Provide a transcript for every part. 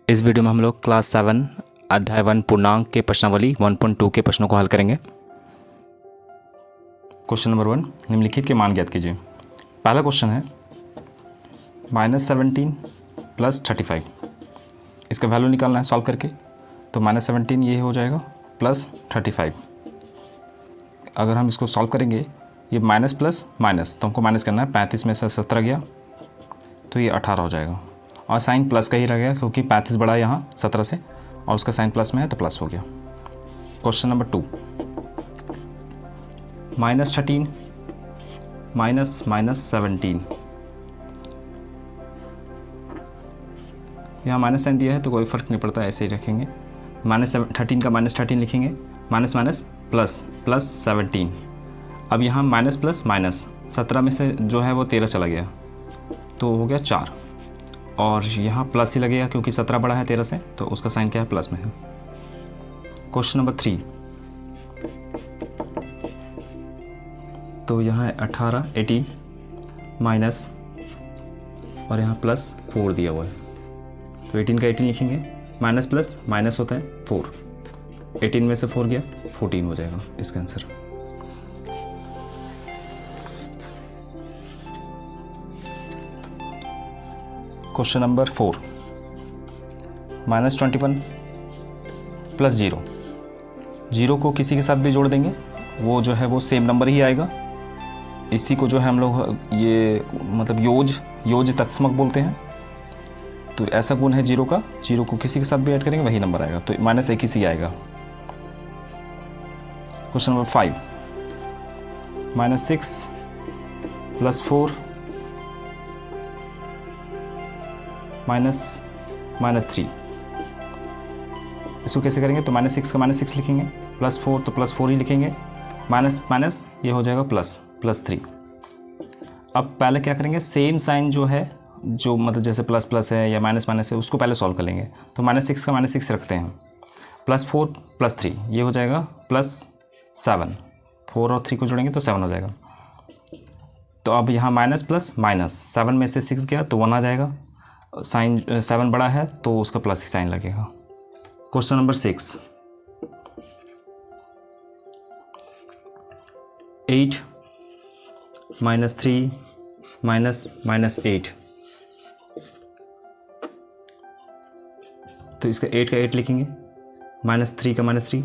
इस वीडियो में हम लोग क्लास 7 अध्याय 1 पूर्णांक के प्रश्नावली 1.2 के प्रश्नों को हल करेंगे। क्वेश्चन नंबर 1, निम्नलिखित के मान ज्ञात कीजिए। पहला क्वेश्चन है -17 प्लस 35, इसका वैल्यू निकालना है सॉल्व करके। तो -17 ये हो जाएगा प्लस 35। अगर हम इसको सॉल्व करेंगे, ये माइनस प्लस माइनस, तो हमको माइनस करना है। 35 में से 17 गया तो ये 18 हो जाएगा, और साइन प्लस का ही रह गया क्योंकि 35 बड़ा है यहाँ 17 से, और उसका साइन प्लस में है तो प्लस हो गया। क्वेश्चन नंबर 2, -13 माइनस 17, यहाँ माइनस साइन दिया है तो कोई फ़र्क नहीं पड़ता, ऐसे ही रखेंगे। -13 का -13 लिखेंगे, माइनस माइनस प्लस, प्लस 17। अब यहाँ माइनस प्लस माइनस, 17 में से जो है वो 13 चला गया तो हो गया 4, और यहाँ प्लस ही लगेगा क्योंकि 17 बड़ा है 13 से, तो उसका साइन क्या है, प्लस में है। क्वेश्चन नंबर 3, तो यहाँ है 18 माइनस, और यहाँ प्लस 4 दिया हुआ है, तो 18 का 18 लिखेंगे। माइनस प्लस माइनस होता है 4, 18 में से 4 गया 14 हो जाएगा इसका आंसर। क्वेश्चन नंबर 4, -21 प्लस 0, 0 को किसी के साथ भी जोड़ देंगे, वो जो है वो सेम नंबर ही आएगा। इसी को जो है हम लोग ये मतलब योज तत्समक बोलते हैं। तो ऐसा गुण है 0 का, 0 को किसी के साथ भी ऐड करेंगे वही नंबर आएगा, तो -21 ही आएगा। क्वेश्चन नंबर 5, -6 प्लस 4 -3, इसको कैसे करेंगे, तो -6 का -6 लिखेंगे, प्लस 4 तो प्लस 4 ही लिखेंगे, माइनस माइनस ये हो जाएगा प्लस 3। अब पहले क्या करेंगे, सेम साइन जो है, जो मतलब जैसे प्लस प्लस है या माइनस माइनस है, उसको पहले सॉल्व कर लेंगे। तो -6 का -6 रखते हैं, +4 + 3 ये हो जाएगा +7, 4 और 3 को जोड़ेंगे तो 7 हो जाएगा। तो अब यहाँ माइनस प्लस माइनस, 7 में से 6 गया तो 1 आ जाएगा, साइन 7 बड़ा है तो उसका प्लस ही साइन लगेगा। क्वेश्चन नंबर 6, 8 -3 -8, तो इसका 8 का 8 लिखेंगे, -3 का -3,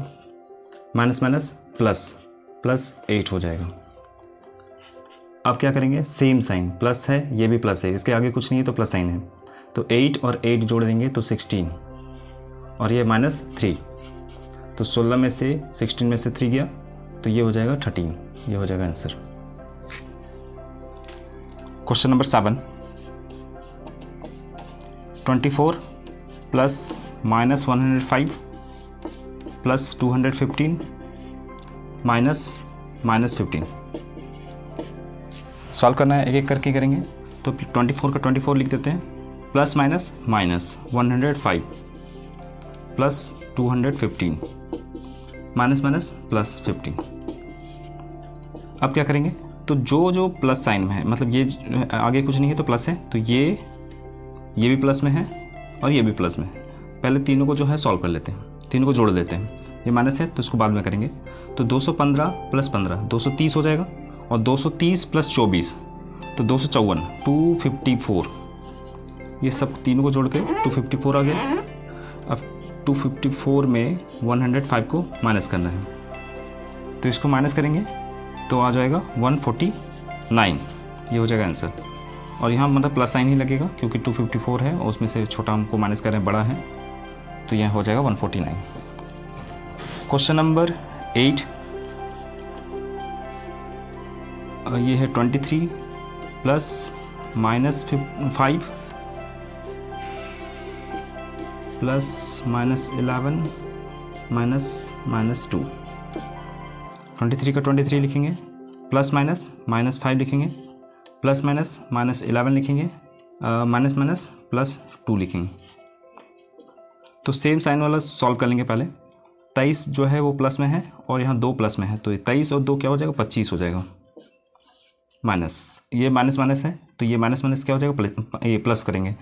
माइनस माइनस प्लस 8 हो जाएगा। अब क्या करेंगे, सेम साइन, प्लस है ये भी प्लस है, इसके आगे कुछ नहीं है तो प्लस साइन है, तो 8 और 8 जोड़ देंगे तो 16, और ये -3, तो 16 में से 16 में से 3 गया तो ये हो जाएगा 13, ये हो जाएगा answer. Question number 7, 24 plus -105 plus 215 -15, solve करना है, एक एक करके करेंगे। तो 24 का 24 लिख देते हैं, plus minus minus 105 plus 215 minus minus plus 15। अब क्या करेंगे, तो जो प्लस साइन में है, मतलब ये आगे कुछ नहीं है तो प्लस है, तो ये भी प्लस में है और ये भी प्लस में है। पहले तीनों को जो है सॉल्व कर लेते हैं, तीनों को जोड़ लेते हैं। ये माइनस है तो इसको बाद में करेंगे। तो 215 प्लस 15 230 हो जाएगा, और 230 प्लस 24 तो 254, 254, ये सब तीनों को जोड़ के 254 आ गया। अब 254 में 105 को माइनस करना है, तो इसको माइनस करेंगे तो आ जाएगा 149, ये हो जाएगा आंसर। और यहाँ मतलब प्लस साइन ही लगेगा क्योंकि 254 है और उसमें से छोटा हमको माइनस कर रहे हैं, बड़ा है, तो यहाँ हो जाएगा 149। क्वेश्चन नंबर 8, ये है 23 प्लस -5 प्लस -11 -2, 23 का 23 लिखेंगे, प्लस माइनस -5 लिखेंगे, प्लस माइनस -11 लिखेंगे, माइनस माइनस +2 लिखेंगे। तो सेम साइन वाला सॉल्व कर लेंगे पहले। 23 जो है वो प्लस में है और यहाँ 2 प्लस में है, तो 23 और 2 क्या हो जाएगा, 25 हो जाएगा। माइनस, ये माइनस माइनस है तो ये माइनस माइनस क्या हो जाएगा, ये प्लस करेंगे,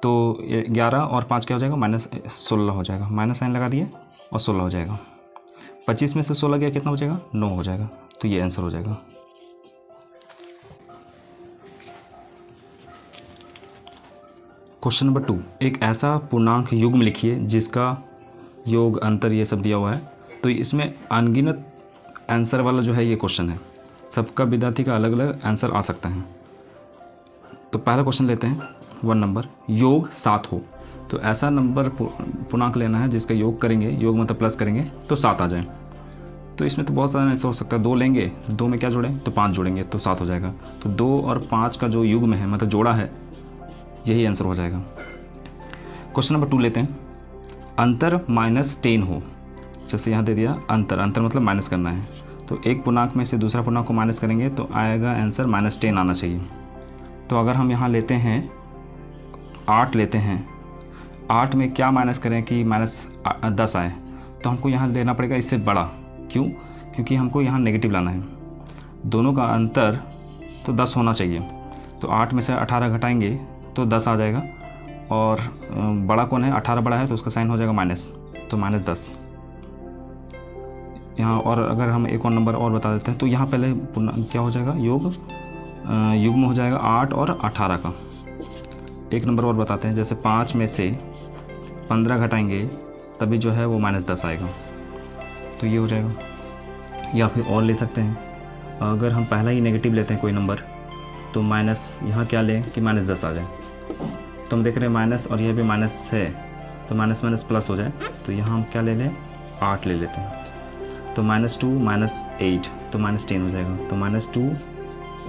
तो 11 और 5 क्या हो जाएगा, -16 हो जाएगा। माइनस साइन लगा दिए और 16 हो जाएगा। 25 में से 16 गया कितना हो जाएगा, 9 हो जाएगा। तो ये आंसर हो जाएगा। क्वेश्चन नंबर 2, एक ऐसा पूर्णांक युग्म लिखिए जिसका योग, अंतर, ये सब दिया हुआ है। तो इसमें अनगिनत आंसर वाला जो है ये क्वेश्चन है। सबका विद्यार्थी का अलग अलग आंसर आ सकता है। तो पहला क्वेश्चन लेते हैं 1 नंबर, योग 7 हो। तो ऐसा नंबर पूर्णांक लेना है जिसका योग करेंगे, योग मतलब प्लस करेंगे तो 7 आ जाए। तो इसमें तो बहुत सारा आंसर हो सकता है। 2 लेंगे, 2 में क्या जोड़ें तो 5 जोड़ेंगे तो 7 हो जाएगा। तो 2 और 5 का जो युग्म है मतलब जोड़ा है, यही आंसर हो जाएगा। क्वेश्चन नंबर 2 लेते हैं, अंतर -10 हो। जैसे यहाँ दे दिया अंतर, अंतर मतलब माइनस करना है। तो एक पूर्णांक में से दूसरा पूर्णांक को माइनस करेंगे तो आएगा आंसर -10 आना चाहिए। तो अगर हम यहाँ लेते हैं 8 लेते हैं, 8 में क्या माइनस करें कि -10 आए, तो हमको यहाँ लेना पड़ेगा इससे बड़ा। क्यों? क्योंकि हमको यहाँ नेगेटिव लाना है। दोनों का अंतर तो 10 होना चाहिए। तो 8 में से 18 घटाएंगे तो 10 आ जाएगा। और बड़ा कौन है, 18 बड़ा है तो उसका साइन हो जाएगा माइनस, तो -10 यहाँ। और अगर हम एक और नंबर और बता देते हैं तो यहाँ पहले क्या हो जाएगा, युग्म हो जाएगा 8 और 18 का। एक नंबर और बताते हैं, जैसे 5 में से 15 घटाएंगे तभी जो है वो -10 आएगा। तो ये हो जाएगा। या फिर और ले सकते हैं, अगर हम पहला ही नेगेटिव लेते हैं कोई नंबर, तो माइनस यहाँ क्या लें कि -10 आ जाए। तो हम देख रहे हैं माइनस और यह भी माइनस है, तो माइनस माइनस प्लस हो जाए। तो यहाँ हम क्या ले लें, 8 ले लेते हैं। तो -2 -8 तो -10 हो जाएगा। तो -2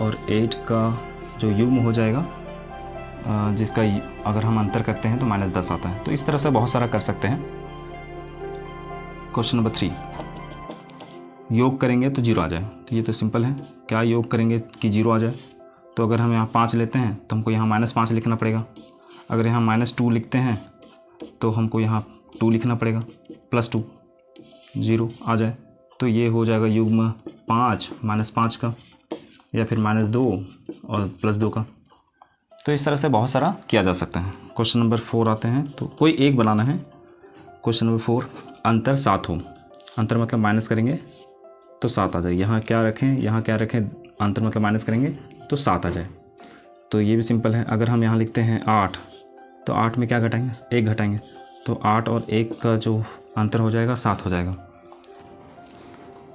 और 8 का जो युग्म हो जाएगा, जिसका अगर हम अंतर करते हैं तो -10 आता है। तो इस तरह से बहुत सारा कर सकते हैं। क्वेश्चन नंबर 3, योग करेंगे तो 0 आ जाए। तो ये तो सिंपल है, क्या योग करेंगे कि 0 आ जाए। तो अगर हम यहाँ 5 लेते हैं तो हमको यहाँ -5 लिखना पड़ेगा। अगर यहाँ -2 लिखते हैं तो हमको यहाँ 2 लिखना पड़ेगा, +2, 0 आ जाए। तो ये हो जाएगा युग्म 5 -5 का, या फिर -2 और +2 का। तो इस तरह से बहुत सारा किया जा सकता है। क्वेश्चन नंबर 4 आते हैं, तो कोई एक बनाना है। क्वेश्चन नंबर 4, अंतर 7 हो। अंतर मतलब माइनस करेंगे तो 7 आ जाए। यहाँ क्या रखें, यहाँ क्या रखें, अंतर मतलब माइनस करेंगे तो 7 आ जाए। तो ये भी सिंपल है। अगर हम यहाँ लिखते हैं 8, तो 8 में क्या घटाएंगे, 1 घटाएंगे। तो 8 और 1 का जो अंतर हो जाएगा 7 हो जाएगा।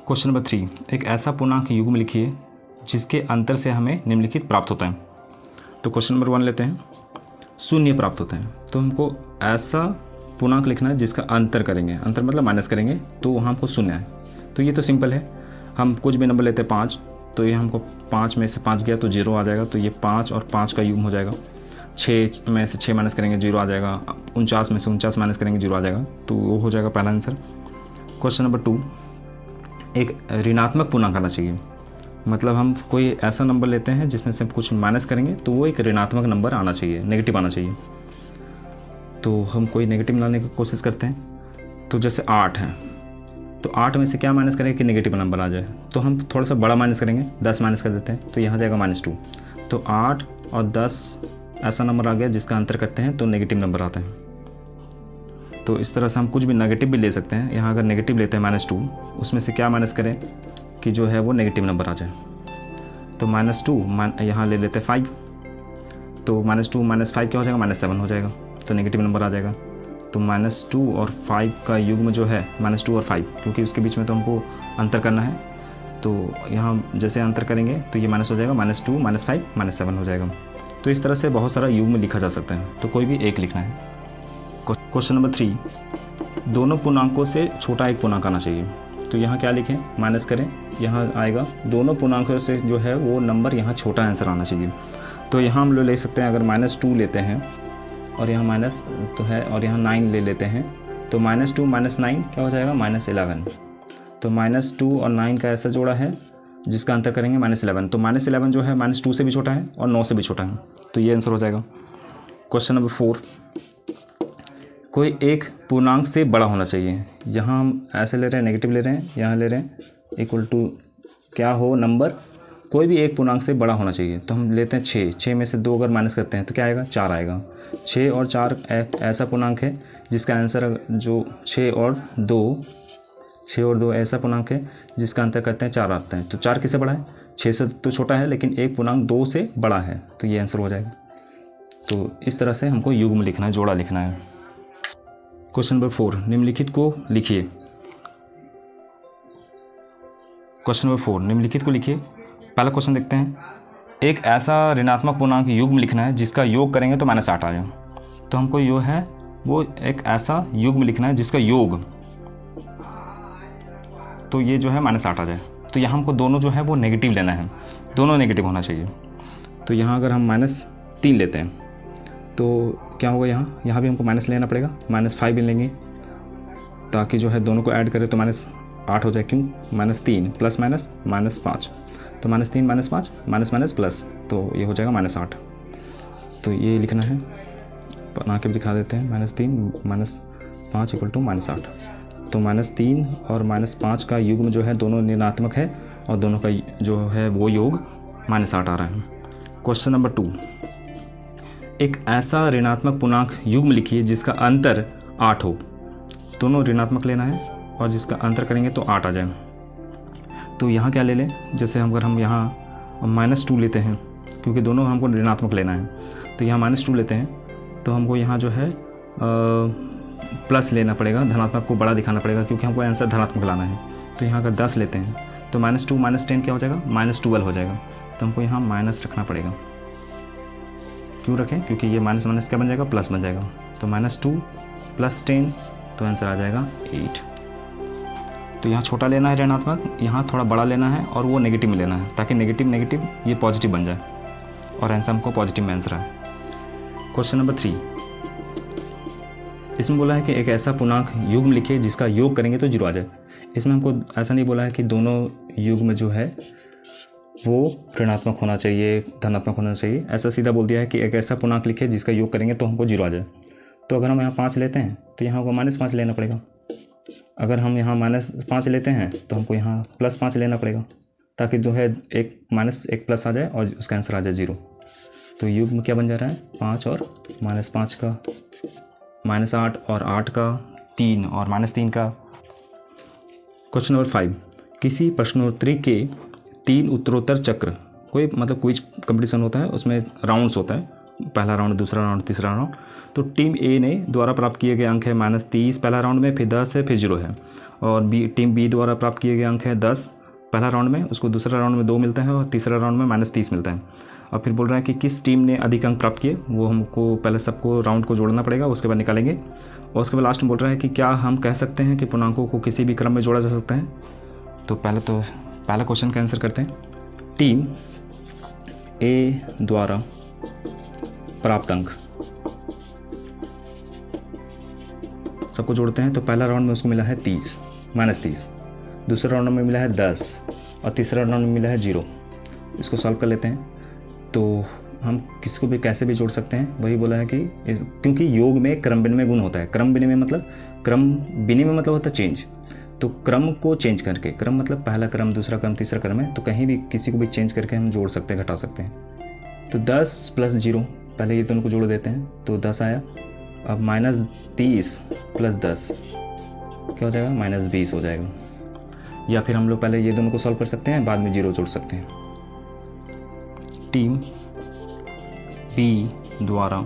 क्वेश्चन नंबर 3, एक ऐसा पूर्णांक युग्म लिखिए जिसके अंतर से हमें निम्नलिखित प्राप्त होता है। तो क्वेश्चन नंबर 1 लेते हैं, 0 प्राप्त होता है। तो हमको ऐसा पूर्णांक लिखना है जिसका अंतर करेंगे, अंतर मतलब माइनस करेंगे तो वहाँ हमको 0 है। तो ये तो सिंपल है, हम कुछ भी नंबर लेते हैं 5, तो ये हमको 5 में से 5 गया तो 0 आ जाएगा। तो ये 5 और 5 का युग्म हो जाएगा। 6 में से 6 माइनस करेंगे 0 आ जाएगा। 49 में से 49 माइनस करेंगे 0 आ जाएगा। तो वो हो जाएगा पहला आंसर। क्वेश्चन नंबर 2, एक ऋणात्मक पूर्णांक आना चाहिए। मतलब हम कोई ऐसा नंबर लेते हैं जिसमें से कुछ माइनस करेंगे तो वो एक ऋणात्मक नंबर आना चाहिए, नेगेटिव आना चाहिए। तो हम कोई नेगेटिव लाने की कोशिश करते हैं। तो जैसे 8 है, तो 8 में से क्या माइनस करेंगे कि नेगेटिव नंबर आ जाए। तो हम थोड़ा सा बड़ा माइनस करेंगे, 10 माइनस कर देते हैं, तो यहाँ जाएगा -2। तो 8 और 10 ऐसा नंबर आ गया जिसका अंतर करते हैं तो नेगेटिव नंबर आता है। तो इस तरह से हम कुछ भी नेगेटिव भी ले सकते हैं। यहाँ अगर नेगेटिव लेते हैं -2, उसमें से क्या माइनस करें कि जो है वो नेगेटिव नंबर आ जाए। तो -2 यहाँ ले लेते हैं 5, तो -2 -5 क्या हो जाएगा, -7 हो जाएगा। तो नेगेटिव नंबर आ जाएगा। तो -2 और 5 का युग्म जो है -2 और 5, क्योंकि उसके बीच में तो हमको अंतर करना है। तो यहाँ जैसे अंतर करेंगे तो ये माइनस हो जाएगा, -2 -5 -7 हो जाएगा। तो इस तरह से बहुत सारा युग्म लिखा जा सकता है। तो कोई भी एक लिखना है। क्वेश्चन नंबर 3, दोनों पूर्णांकों से छोटा एक पूर्णांक आना चाहिए। तो यहाँ क्या लिखें, माइनस करें, यहाँ आएगा दोनों पूर्णांकों से जो है वो नंबर यहाँ छोटा आंसर आना चाहिए। तो यहाँ हम लोग ले सकते हैं, अगर -2 लेते हैं और यहाँ माइनस तो है और यहाँ 9 ले लेते हैं, तो -2 -9 क्या हो जाएगा, -11। तो -2 और 9 का ऐसा जोड़ा है जिसका अंतर करेंगे -11। तो -11 जो है -2 से भी छोटा है और 9 से भी छोटा है। तो ये आंसर हो जाएगा। क्वेश्चन नंबर 4, कोई एक पूर्णांक से बड़ा होना चाहिए। यहाँ हम ऐसे ले रहे हैं, नेगेटिव ले रहे हैं, यहाँ ले रहे हैं इक्वल टू क्या हो नंबर कोई भी एक पूर्णांक से बड़ा होना चाहिए। तो हम लेते हैं 6, 6 में से 2 अगर माइनस करते हैं तो क्या आएगा, 4 आएगा। 6 और 4 एक ऐसा पूर्णांक है जिसका आंसर जो 6 और 2 ऐसा पूर्णांक है जिसका अंतर करते हैं 4 आता है। तो 4 किससे बड़ा है, 6 से तो छोटा है, लेकिन एक पूर्णांक 2 से बड़ा है, तो ये आंसर हो जाएगा। तो इस तरह से हमको युग्म लिखना है, जोड़ा लिखना है। क्वेश्चन नंबर 4, निम्नलिखित को लिखिए। क्वेश्चन नंबर 4, निम्नलिखित को लिखिए। पहला क्वेश्चन देखते हैं। एक ऐसा ऋणात्मक पूर्णांक युग्म लिखना है जिसका योग करेंगे तो -8 आ जाए। तो हमको यो है वो एक ऐसा युग्म लिखना है जिसका योग, तो ये जो है -8 आ जाए। तो यहाँ हमको दोनों जो है वो नेगेटिव लेना है, दोनों नेगेटिव होना चाहिए। तो यहाँ अगर हम -3 लेते हैं तो क्या होगा, यहाँ भी हमको माइनस लेना पड़ेगा, -5 भी लेंगे ताकि जो है दोनों को ऐड करें तो -8 हो जाए। क्यों, -3 प्लस माइनस -5, तो -3 -5 माइनस प्लस, तो ये हो जाएगा -8। तो ये लिखना है, बना के भी दिखा देते हैं। -3 -5 = -8। तो -3 और -5 का युग्म जो है दोनों ऋणात्मक है और दोनों का जो है वो योग -8 आ रहा है। क्वेश्चन नंबर 2, एक ऐसा ऋणात्मक पूर्णांक युग्म लिखिए जिसका अंतर 8 हो। दोनों ऋणात्मक लेना है और जिसका अंतर करेंगे तो 8 आ जाए। तो यहाँ क्या ले लें, जैसे अगर हम यहाँ -2 लेते हैं, क्योंकि दोनों हमको ऋणात्मक लेना है, तो यहाँ -2 लेते हैं तो हमको यहाँ जो है प्लस लेना पड़ेगा, धनात्मक को बड़ा दिखाना पड़ेगा क्योंकि हमको आंसर धनात्मक लाना है। तो यहाँ अगर 10 लेते हैं तो -2 -10 क्या हो जाएगा, -12 हो जाएगा। तो हमको यहाँ माइनस रखना पड़ेगा। क्यों रखें, क्योंकि ये माइनस माइनस क्या बन जाएगा, प्लस बन जाएगा। तो -2 + 10, तो आंसर आ जाएगा 8। तो यहाँ छोटा लेना है ऋणात्मक, यहाँ थोड़ा बड़ा लेना है और वो नेगेटिव में लेना है ताकि नेगेटिव नेगेटिव ये पॉजिटिव बन जाए और आंसर हमको पॉजिटिव में आंसर है। क्वेश्चन नंबर 3, इसमें बोला है कि एक ऐसा पूर्णांक युग्म लिखिए जिसका योग करेंगे तो 0 आ जाए। इसमें हमको ऐसा नहीं बोला है कि दोनों युग्म जो है वो ऋणात्मक होना चाहिए, धनात्मक होना चाहिए। ऐसा सीधा बोल दिया है कि एक ऐसा पूर्णांक लिखिए जिसका योग करेंगे तो हमको 0 आ जाए। तो अगर हम यहाँ 5 लेते हैं तो यहाँ हमको -5 लेना पड़ेगा। अगर हम यहाँ -5 लेते हैं तो हमको यहाँ +5 लेना पड़ेगा ताकि जो है एक माइनस एक प्लस आ जाए और उसका आंसर आ जाए 0। तो युग्म क्या बन जा रहा है, 5 और -5 का, -8 और 8 का, 3 और -3 का। क्वेश्चन नंबर 5, किसी प्रश्नोत्तरी के 3 उत्तरोत्तर चक्र, कोई मतलब क्विज कंपटीशन होता है, उसमें राउंड्स होता है, पहला राउंड, दूसरा राउंड, तीसरा राउंड। तो टीम ए ने द्वारा प्राप्त किए गए अंक है -30 पहला राउंड में, फिर 10 है, फिर 0 है। और टीम बी द्वारा प्राप्त किए गए अंक है 10 पहला राउंड में, उसको दूसरा राउंड में 2 मिलता है और तीसरा राउंड में -30 मिलता है। और फिर बोल रहा है कि किस टीम ने अधिक अंक प्राप्त किए, वो हमको पहले सबको राउंड को जोड़ना पड़ेगा, उसके बाद निकालेंगे। और उसके बाद लास्ट में बोल रहा है कि क्या हम कह सकते हैं कि पूर्णांकों को किसी भी क्रम में जोड़ा जा सकता है। तो पहला क्वेश्चन का आंसर करते हैं। टीम ए द्वारा प्राप्त अंक सबको जोड़ते हैं। तो पहला राउंड में उसको मिला है -30, दूसरा राउंड में मिला है 10 और तीसरा राउंड में मिला है 0। इसको सॉल्व कर लेते हैं। तो हम किसको भी कैसे भी जोड़ सकते हैं, वही बोला है कि क्योंकि योग में क्रम विनिमय गुण होता है। क्रम विनिमय मतलब होता है चेंज। तो क्रम को चेंज करके, क्रम मतलब पहला क्रम, दूसरा क्रम, तीसरा क्रम है, तो कहीं भी किसी को भी चेंज करके हम जोड़ सकते हैं, घटा सकते हैं। तो 10 + 0, पहले ये दोनों को जोड़ देते हैं तो 10 आया। अब -30 + 10 क्या हो जाएगा, -20 हो जाएगा। या फिर हम लोग पहले ये दोनों को सॉल्व कर सकते हैं, बाद में 0 जोड़ सकते हैं। टीम बी द्वारा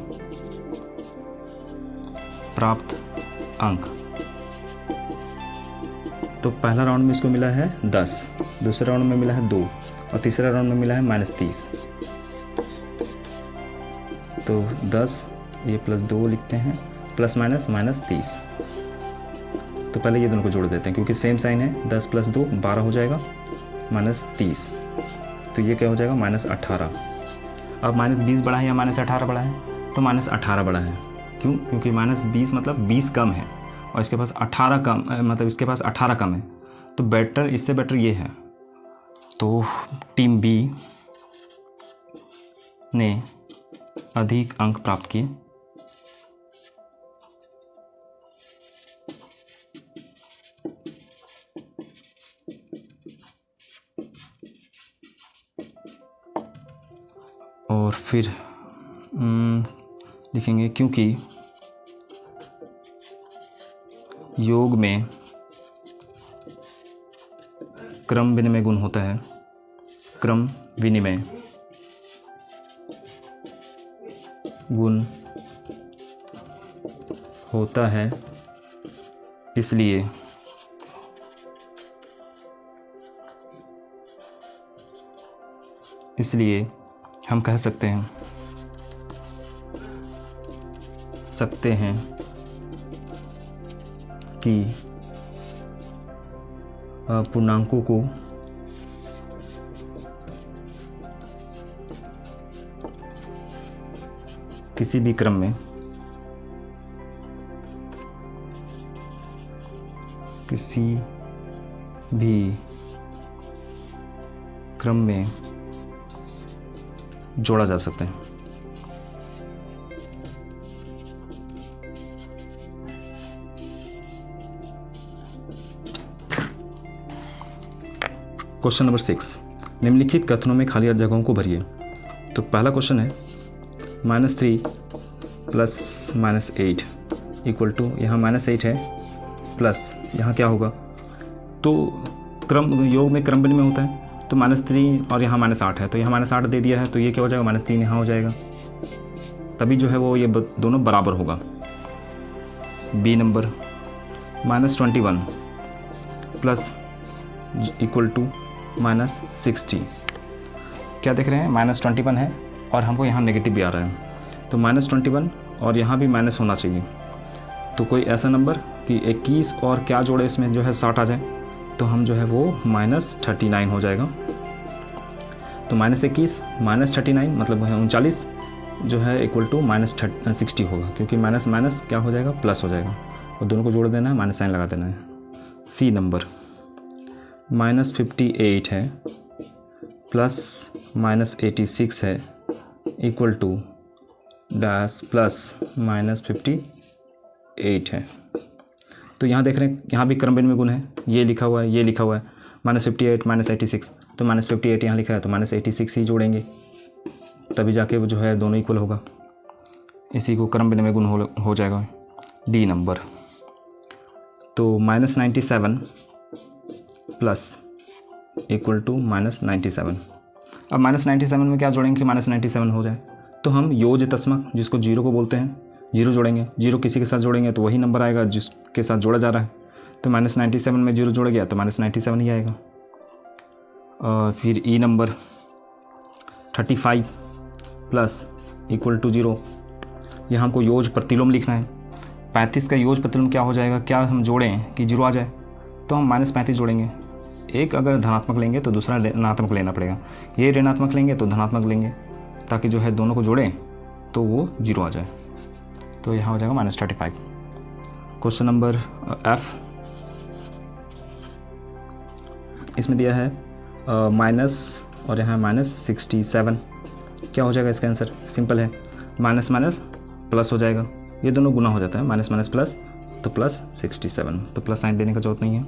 प्राप्त अंक, तो पहला राउंड में इसको मिला है 10, दूसरे राउंड में मिला है 2 और तीसरा राउंड में मिला है -30। तो 10 ये +2 लिखते हैं, प्लस माइनस -30। तो पहले ये दोनों को जोड़ देते हैं क्योंकि सेम साइन है। 10 + 2 12 हो जाएगा, -30। तो ये क्या हो जाएगा, -18। अब -20 बड़ा है या -18 बड़ा है, तो -18 बड़ा है। क्यों, क्योंकि -20 मतलब 20 कम है और इसके पास 18 कम, मतलब इसके पास 18 कम है। तो बेटर, इससे बेटर ये है। तो टीम बी ने अधिक अंक प्राप्त किए। फिर लिखेंगे क्योंकि योग में क्रम विनिमय गुण होता है, क्रम विनिमय गुण होता है, इसलिए हम कह सकते हैं कि पूर्णांकों को किसी भी क्रम में जोड़ा जा सकता है। क्वेश्चन नंबर 6, निम्नलिखित कथनों में खाली जगहों को भरिए। तो पहला क्वेश्चन है -3 + -8 इक्वल टू, यहाँ -8 है प्लस यहाँ क्या होगा, तो योग में क्रम विनिमय होता है, तो -3 और यहाँ -8 है, तो यहाँ -8 दे दिया है, तो ये क्या हो जाएगा, -3 यहाँ हो जाएगा, तभी जो है वो ये दोनों बराबर होगा। B number -21 plus equal to -60, क्या देख रहे हैं, -21 है और हमको यहाँ नेगेटिव भी आ रहा है, तो -21 और यहाँ भी माइनस होना चाहिए, तो कोई ऐसा नंबर कि 21 और क्या जोड़े इसमें जो है 60 आ जाए, तो हम जो है वो -39 हो जाएगा। तो -21 -39 मतलब है 39 जो है इक्वल टू -60 होगा, क्योंकि माइनस माइनस क्या हो जाएगा, प्लस हो जाएगा, और दोनों को जोड़ देना है, माइनस साइन लगा देना है। सी नंबर -58 है प्लस -86 है इक्वल टू डैश प्लस -58 है। तो यहाँ देख रहे हैं, यहाँ भी क्रम विनिमय गुण है, ये लिखा हुआ है, ये लिखा हुआ है, -58 -86, तो -58 यहाँ लिखा है, तो -86 ही जोड़ेंगे, तभी जाके वो जो है दोनों इक्वल होगा, इसी को क्रम विनिमय गुण हो जाएगा। डी नंबर, तो -97 प्लस इक्वल टू -97। अब -97 में क्या जोड़ेंगे कि -97 हो जाए, तो हम योज तस्मक जिसको जीरो को बोलते हैं, जीरो जोड़ेंगे, जीरो किसी के साथ जोड़ेंगे तो वही नंबर आएगा जिसके साथ जोड़ा जा रहा है, तो -97 में जीरो जोड़ गया तो -97 ही आएगा। फिर ई नंबर 35 प्लस इक्वल टू 0, यहाँ हमको योज प्रतिलोम लिखना है। 35 का योज प्रतिलोम क्या हो जाएगा, क्या हम जोड़ें कि 0 आ जाए, तो हम -35 जोड़ेंगे, एक अगर धनात्मक लेंगे तो दूसरा ऋणात्मक लेना पड़ेगा, ये ऋणात्मक लेंगे तो धनात्मक लेंगे, ताकि जो है दोनों को जोड़ें तो वो 0 आ जाए, तो यहाँ हो जाएगा -35। क्वेश्चन नंबर F, इसमें दिया है माइनस और यहाँ -67, क्या हो जाएगा इसका आंसर, सिंपल है, माइनस माइनस प्लस हो जाएगा, ये दोनों गुना हो जाता है, माइनस माइनस प्लस, तो +67, तो प्लस साइन देने का जरूरत नहीं है।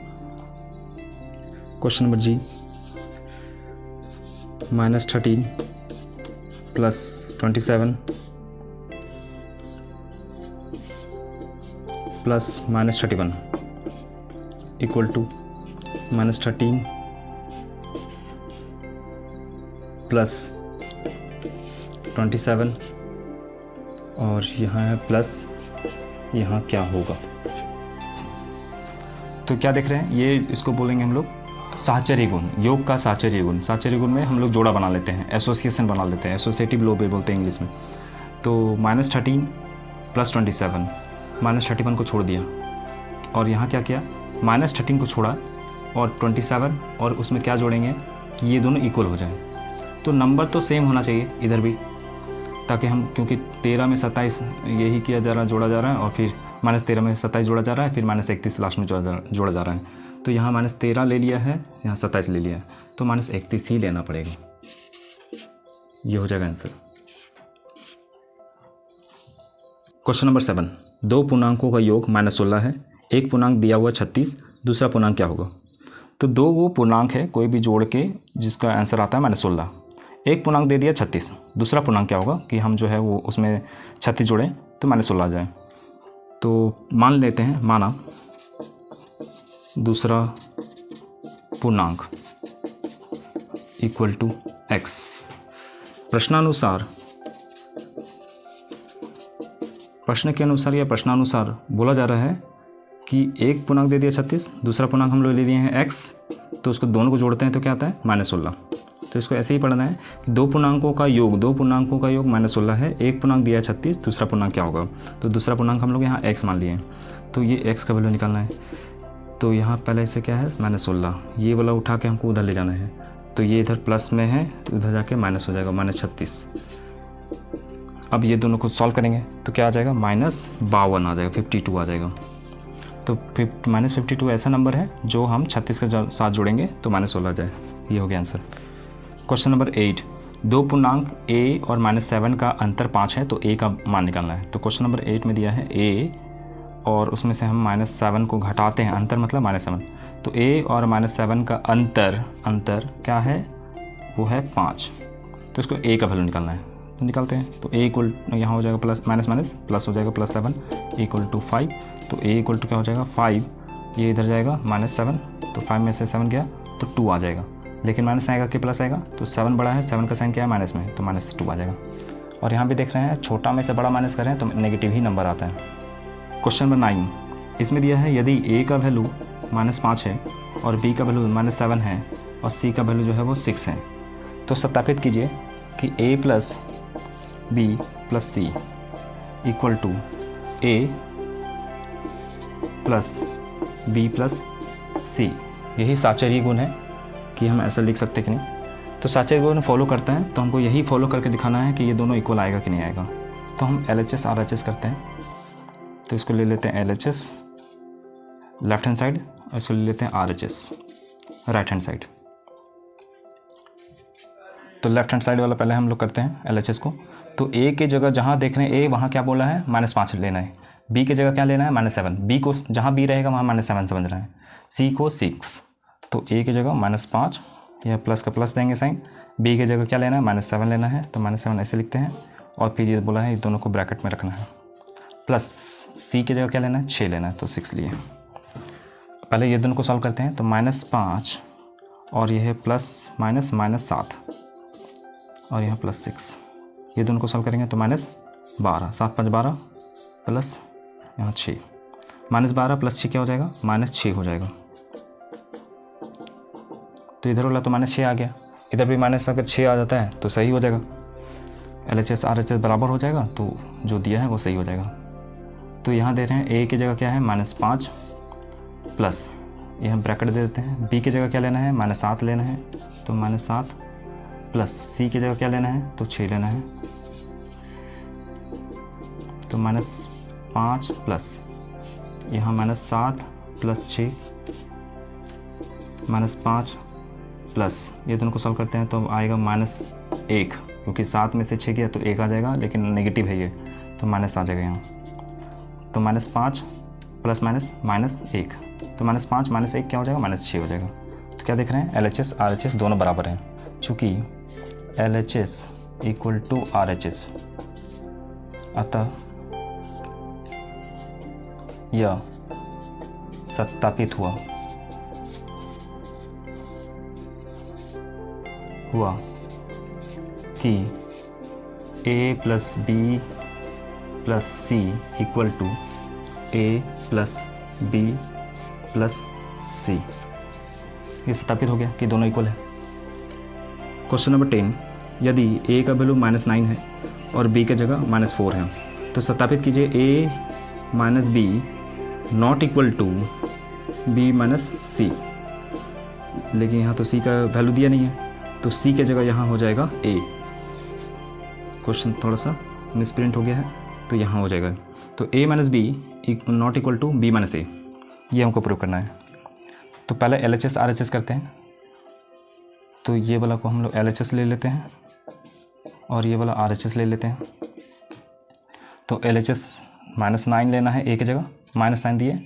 Question number g, -13 + 27 plus -31 equal to -13 plus 27, और यहाँ है प्लस, यहाँ क्या होगा, तो क्या देख रहे हैं, ये इसको बोलेंगे हम लोग साहचर्य गुण, योग का साहचर्य गुण। साहचर्य गुण में हम लोग जोड़ा बना लेते हैं, एसोसिएशन बना लेते हैं, एसोसिएटिव लॉ भी बोलते हैं इंग्लिश में। तो -13 + 27, -31 को छोड़ दिया, और यहाँ क्या किया, -13 को छोड़ा और 27, और उसमें क्या जोड़ेंगे कि ये दोनों इक्वल हो जाए, तो नंबर तो सेम होना चाहिए इधर भी, ताकि हम, क्योंकि 13 में 27 यही किया जा रहा है, जोड़ा जा रहा है, और फिर -13 में 27 जोड़ा जा रहा है, फिर -31 लास्ट में जोड़ा जा रहा है, तो यहाँ -13 ले लिया है, यहाँ 27 ले लिया है, तो -31 ही लेना पड़ेगा, ये हो जाएगा आंसर। क्वेश्चन नंबर 7, दो पूर्णांकों का योग -16 है, एक पूर्णांक दिया हुआ 36, दूसरा पूर्णांक क्या होगा। तो दो वो पूर्णांक है, कोई भी जोड़ के जिसका आंसर आता है -16, एक पूर्णांक दे दिया 36, दूसरा पूर्णांक क्या होगा कि हम जो है वो उसमें 36 जोड़ें तो -16 आ जाए। तो मान लेते हैं, माना दूसरा पूर्णांक इक्वल टू x। प्रश्नानुसार, प्रश्न के अनुसार या प्रश्नानुसार बोला जा रहा है कि एक पूर्णांक दे दिया 36, दूसरा पूर्णांक हम लोग ले लिए हैं x, तो उसको दोनों को जोड़ते हैं तो क्या आता है -16। तो इसको ऐसे ही पढ़ना है कि दो पूर्णांकों का योग -16 है, एक पूर्णांक दिया है 36, दूसरा पूर्णांक क्या होगा। तो दूसरा पूर्णांक हम लोग यहाँ x मान लिए, तो ये x का वैल्यू निकालना है। तो यहाँ पहले इसे क्या है -16, ये वाला उठा के हमको उधर ले जाना है, तो ये इधर प्लस में है, उधर जाके माइनस हो जाएगा, -36। अब ये दोनों को सॉल्व करेंगे तो क्या आ जाएगा, -52 आ जाएगा, 52 आ जाएगा। तो -52 ऐसा नंबर है जो हम 36 के साथ जोड़ेंगे तो -16 आ जाए। ये हो गया आंसर। क्वेश्चन नंबर 8, दो पूर्णांक a और -7 का अंतर 5 है तो a का मान निकालना है। तो क्वेश्चन नंबर 8 में दिया है a और उसमें से हम -7 को घटाते हैं, अंतर मतलब -7, तो a और -7 का अंतर क्या है, वो है 5। तो इसको a का वैल्यू निकालना है, तो निकालते हैं। तो a इक्वल यहाँ हो जाएगा प्लस माइनस प्लस हो जाएगा +7 इक्वल टू 5। तो a इक्वल टू क्या हो जाएगा 5, ये इधर जाएगा -7, तो 5 में से 7 गया तो 2 आ जाएगा, लेकिन माइनस आएगा कि प्लस आएगा, तो 7 बड़ा है, 7 का साइन क्या है माइनस में, तो -2 आ जाएगा। और यहाँ भी देख रहे हैं छोटा में से बड़ा माइनस करें तो नेगेटिव ही नंबर आता है। क्वेश्चन नंबर 9, इसमें दिया है यदि a का वैल्यू -5 है और b का वैल्यू -7 है और c का वैल्यू जो है वो 6 है, तो सत्यापित कीजिए कि a plus b plus c equal to a plus b plus c। यही साचर्य गुण है कि हम ऐसा लिख सकते कि नहीं। तो साचर्य गुण फॉलो करते हैं तो हमको यही फॉलो करके दिखाना है कि ये दोनों इक्वल आएगा कि नहीं आएगा। तो हम LHS RHS करते हैं, तो इसको ले लेते हैं LHS लेफ्ट हैंड साइड और इसको ले लेते हैं RHS राइट हैंड साइड। तो लेफ्ट हैंड साइड वाला पहले हम लोग करते हैं LHS को। तो a की जगह जहाँ देख रहे हैं a, वहाँ क्या बोला है -5 लेना है, b की जगह क्या लेना है -7, b को जहाँ b रहेगा वहाँ -7 समझ रहे हैं, c को 6। तो a की जगह -5, यह प्लस का प्लस देंगे साइन, b की जगह क्या लेना है -7 लेना है, तो -7 ऐसे लिखते हैं। और फिर ये बोला है ये दोनों को ब्रैकेट में रखना है, प्लस c की जगह क्या लेना है 6 लेना है, तो 6 लिए। पहले ये दोनों को सॉल्व करते हैं, तो -5 और यह है प्लस माइनस -7 और यहाँ +6, ये दोनों को सॉल्व करेंगे तो -12, 7 5 12 प्लस यहाँ 6, -12 + 6 क्या हो जाएगा -6 हो जाएगा। तो इधर वाला तो -6 आ गया, इधर भी माइनस अगर 6 आ जाता है तो सही हो जाएगा, LHS RHS बराबर हो जाएगा, तो जो दिया है वो सही हो जाएगा। तो यहाँ दे रहे हैं a की जगह क्या है -5 प्लस, ये हम ब्रैकेट दे देते हैं, b की जगह क्या लेना है -7 लेना है, तो -7 प्लस c की जगह क्या लेना है तो 6 लेना है, तो -5 प्लस यहाँ -7 + 6 -5 प्लस, ये दोनों को सॉल्व करते हैं तो आएगा -1, क्योंकि 7 में से 6 गया तो 1 आ जाएगा, लेकिन नेगेटिव है ये तो माइनस आ जाएगा यहाँ। तो -5 प्लस माइनस -1, तो -5 -1 क्या हो जाएगा -6 हो जाएगा। तो क्या देख रहे हैं LHS RHS दोनों बराबर हैं, चूँकि LHS इक्वल टू RHS, अतः यह सत्यापित हुआ कि a plus b plus c equal to a plus b plus c। ये सत्यापित हो गया कि दोनों इक्वल है। क्वेश्चन नंबर 10, यदि a का वैल्यू -9 है और b की जगह -4 है, तो सत्यापित कीजिए a minus b not equal to b minus c। लेकिन यहाँ तो c का वैल्यू दिया नहीं है, तो c की जगह यहाँ हो जाएगा a। क्वेश्चन थोड़ा सा मिसप्रिंट हो गया है, तो यहाँ हो जाएगा, तो a minus b not equal to b minus a, ये हमको प्रूव करना है। तो पहले LHS RHS करते हैं, तो ये वाला को हम लोग LHS ले लेते हैं और ये वाला RHS ले लेते हैं। तो LHS -9 लेना है a की जगह, माइनस साइन दिए,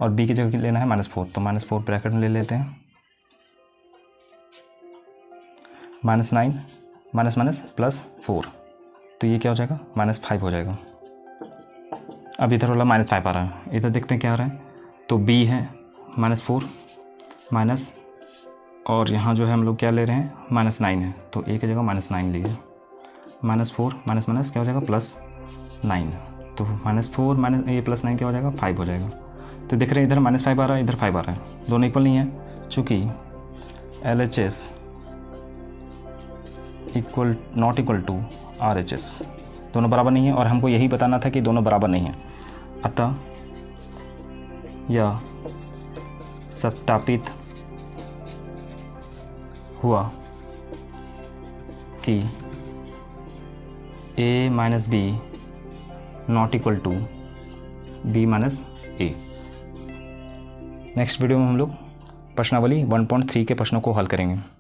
और b की जगह लेना है -4, तो -4 ब्रैकेट में ले लेते हैं। -9 माइनस माइनस प्लस 4, तो ये क्या हो जाएगा -5 हो जाएगा। अब इधर वाला -5 आ रहा है, इधर देखते हैं क्या आ रहा है। तो b है -4 माइनस, और यहाँ जो है हम लोग क्या ले रहे हैं -9 है, तो a की जगह -9 लिए। -4 माइनस माइनस क्या हो जाएगा +9, तो -4 माइनस ये +9 क्या हो जाएगा 5 हो जाएगा। तो देख रहे हैं इधर -5 आ रहा है, इधर 5 आ रहा है, दोनों इक्वल नहीं है, चूँकि LHS not equal to RHS, दोनों बराबर नहीं है, और हमको यही बताना था कि दोनों बराबर नहीं है। अतः यह सत्यापित हुआ कि a minus b not equal to b minus a. Next video में हम लोग प्रश्नावली 1.3 के प्रश्नों को हल करेंगे।